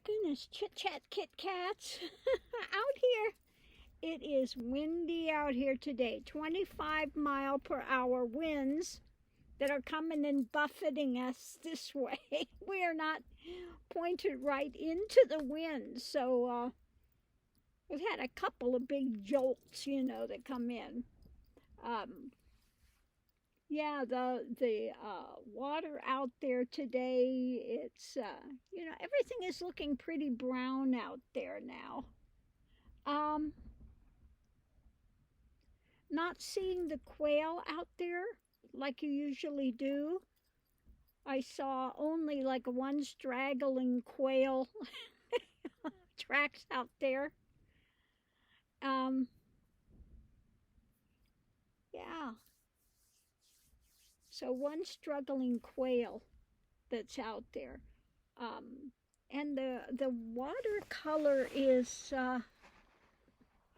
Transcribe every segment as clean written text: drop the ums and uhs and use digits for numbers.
goodness, chit chat Kit Kats. Out here, it is windy out here today. 25-mile-per-hour winds that are coming and buffeting us this way. We are not pointed right into the wind, so we've had a couple of big jolts, you know, that come in. Yeah, the water out there today, it's you know, everything is looking pretty brown out there now. Um, Not seeing the quail out there like you usually do. I saw only like one straggling quail tracks out there. Um, yeah, so one struggling quail that's out there. And the watercolor is I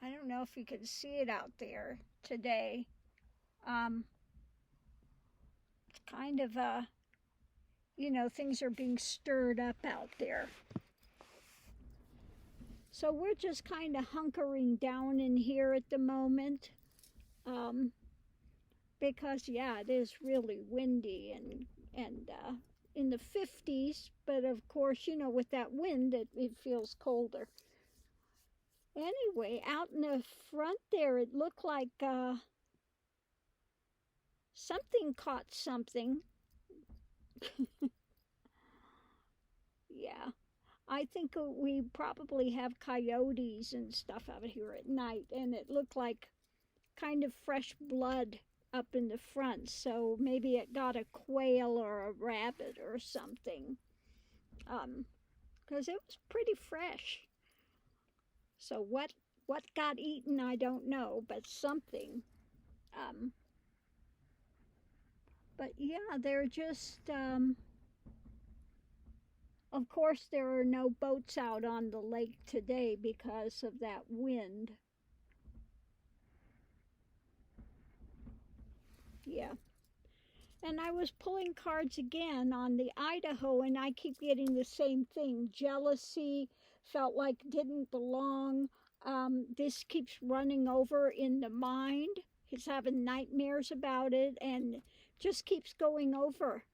don't know if you can see it out there today. It's kind of you know, things are being stirred up out there. So we're just kind of hunkering down in here at the moment. Because yeah, it is really windy and in the 50s, but of course, you know, with that wind, it feels colder. Anyway, out in the front there, it looked like something caught something. Yeah, I think we probably have coyotes and stuff out here at night, and it looked like kind of fresh blood up in the front, so maybe it got a quail or a rabbit or something, because it was pretty fresh. So what got eaten, I don't know, but something. Um, but yeah, they're just, of course, there are no boats out on the lake today because of that wind. Yeah. And I was pulling cards again on the Idaho, and I keep getting the same thing. Jealousy, felt like didn't belong. This keeps running over in the mind. He's having nightmares about it and just keeps going over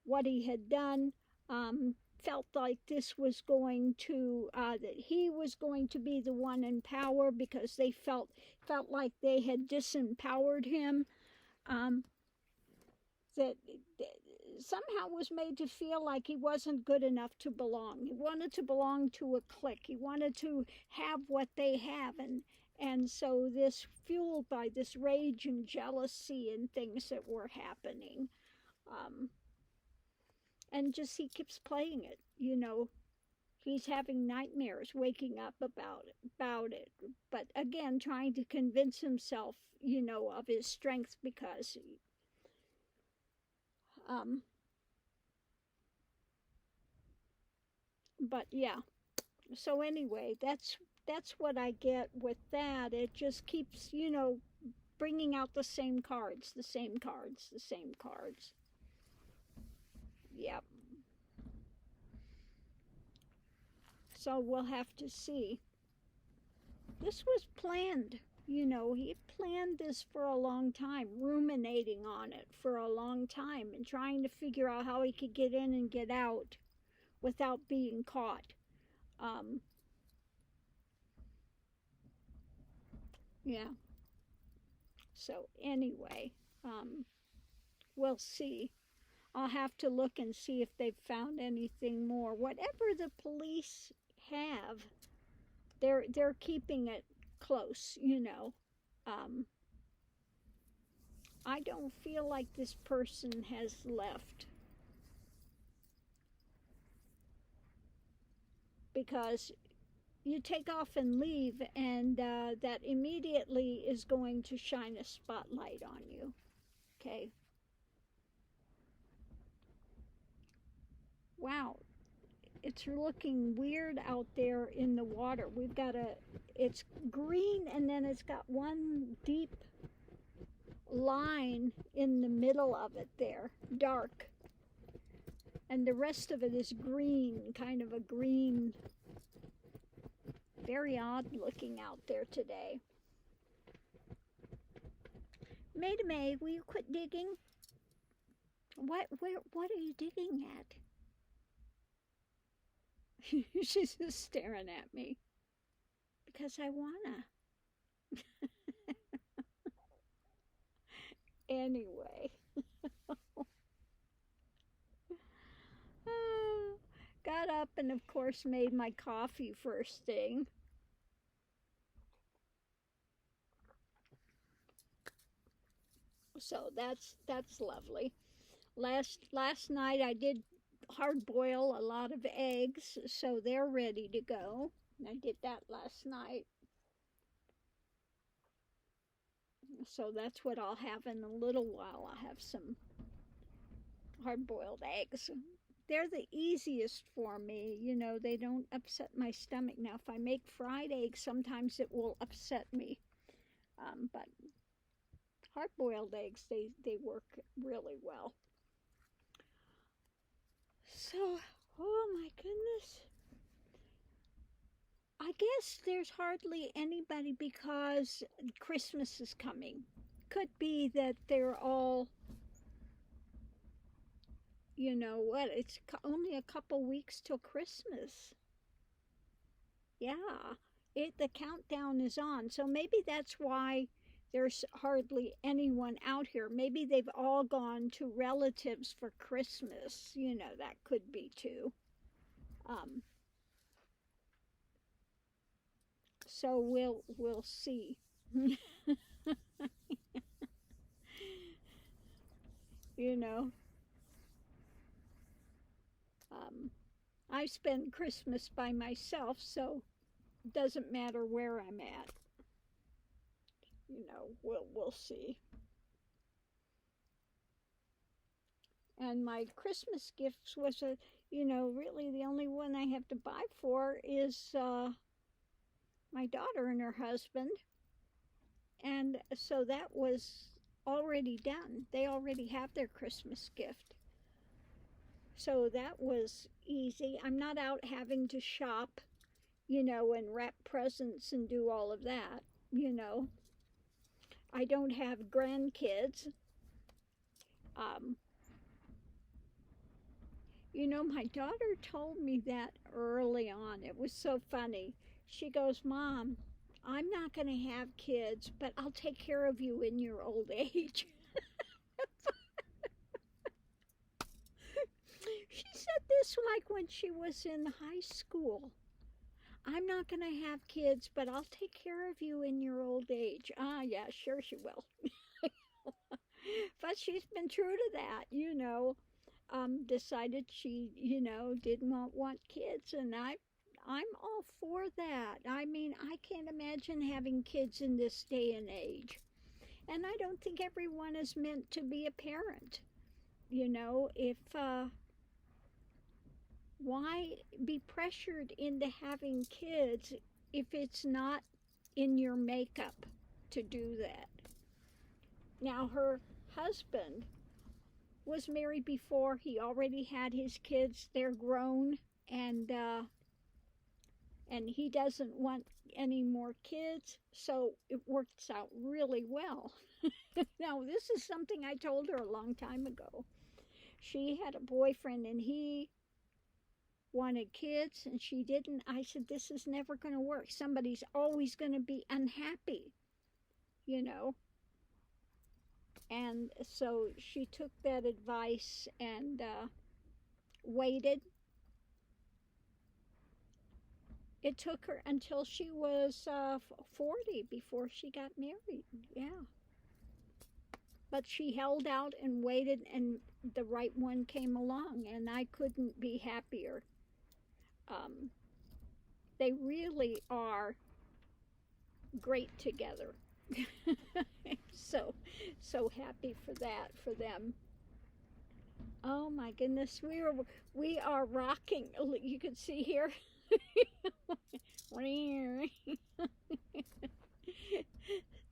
what he had done. Felt like this was going to, that he was going to be the one in power because they felt like they had disempowered him. That somehow was made to feel like he wasn't good enough to belong. He wanted to belong to a clique. He wanted to have what they have, and so this fueled by this rage and jealousy and things that were happening. And just he keeps playing it, you know. He's having nightmares, waking up about it. But again, trying to convince himself, you know, of his strength because but yeah, so anyway, that's what I get with that. It just keeps, you know, bringing out the same cards, the same cards, the same cards. Yep. So we'll have to see. This was planned. You know, he planned this for a long time, ruminating on it for a long time and trying to figure out how he could get in and get out without being caught. Yeah. So anyway, we'll see. I'll have to look and see if they've found anything more. Whatever the police have, they're keeping it close, you know. I don't feel like this person has left because you take off and leave, and that immediately is going to shine a spotlight on you. Okay. Wow, it's looking weird out there in the water. We've got it's green and then it's got one deep line in the middle of it there, dark. And the rest of it is green, kind of a green, very odd looking out there today. Maida May, will you quit digging? What are you digging at? She's just staring at me. Because I wanna. Anyway. Got up and of course made my coffee first thing. So that's lovely. Last night I did hard boil a lot of eggs, so they're ready to go. I did that last night. So that's what I'll have in a little while. I'll have some hard-boiled eggs. They're the easiest for me. You know, they don't upset my stomach. Now, if I make fried eggs, sometimes it will upset me. But hard-boiled eggs, they work really well. So, oh my goodness. I guess there's hardly anybody because Christmas is coming. Could be that they're all, you know what, it's only a couple weeks till Christmas. Yeah, the countdown is on. So maybe that's why there's hardly anyone out here. Maybe they've all gone to relatives for Christmas. You know, that could be too. So we'll see. You know, I spend Christmas by myself, so it doesn't matter where I'm at. You know, we'll see. And my Christmas gifts was really the only one I have to buy for is my daughter and her husband. And so that was already done. They already have their Christmas gift. So that was easy. I'm not out having to shop, and wrap presents and do all of that, I don't have grandkids. My daughter told me that early on. It was so funny. She goes, Mom, I'm not going to have kids, but I'll take care of you in your old age. She said this like when she was in high school. I'm not going to have kids, but I'll take care of you in your old age. Ah, yeah, sure she will. But she's been true to that, decided she, didn't want kids, and I'm all for that. I mean, I can't imagine having kids in this day and age. And I don't think everyone is meant to be a parent. If why be pressured into having kids if it's not in your makeup to do that? Now, her husband was married before. He already had his kids. They're grown, and he doesn't want any more kids, so it works out really well. Now, this is something I told her a long time ago. She had a boyfriend, and he wanted kids, and she didn't. I said, this is never going to work. Somebody's always going to be unhappy, And so she took that advice and waited. It took her until she was 40 before she got married. Yeah. But she held out and waited, and the right one came along, and I couldn't be happier. They really are great together. So happy for that, for them. Oh my goodness, we are rocking. You can see here.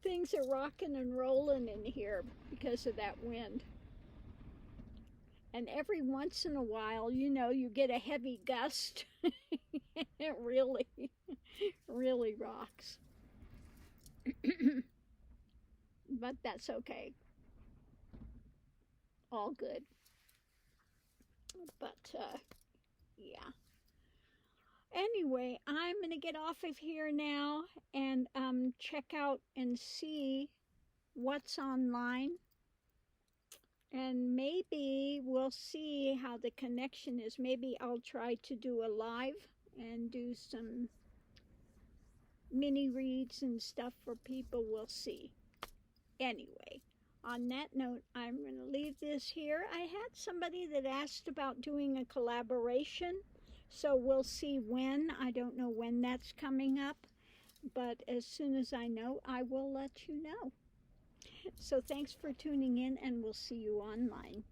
Things are rocking and rolling in here because of that wind. And every once in a while, you know, you get a heavy gust. It really, really rocks. But that's okay. All good. But, yeah. Anyway, I'm going to get off of here now and check out and see what's online. And maybe we'll see how the connection is. Maybe I'll try to do a live and do some mini reads and stuff for people. We'll see. Anyway, on that note, I'm going to leave this here. I had somebody that asked about doing a collaboration, so we'll see when. I don't know when that's coming up, but as soon as I know, I will let you know. So thanks for tuning in, and we'll see you online.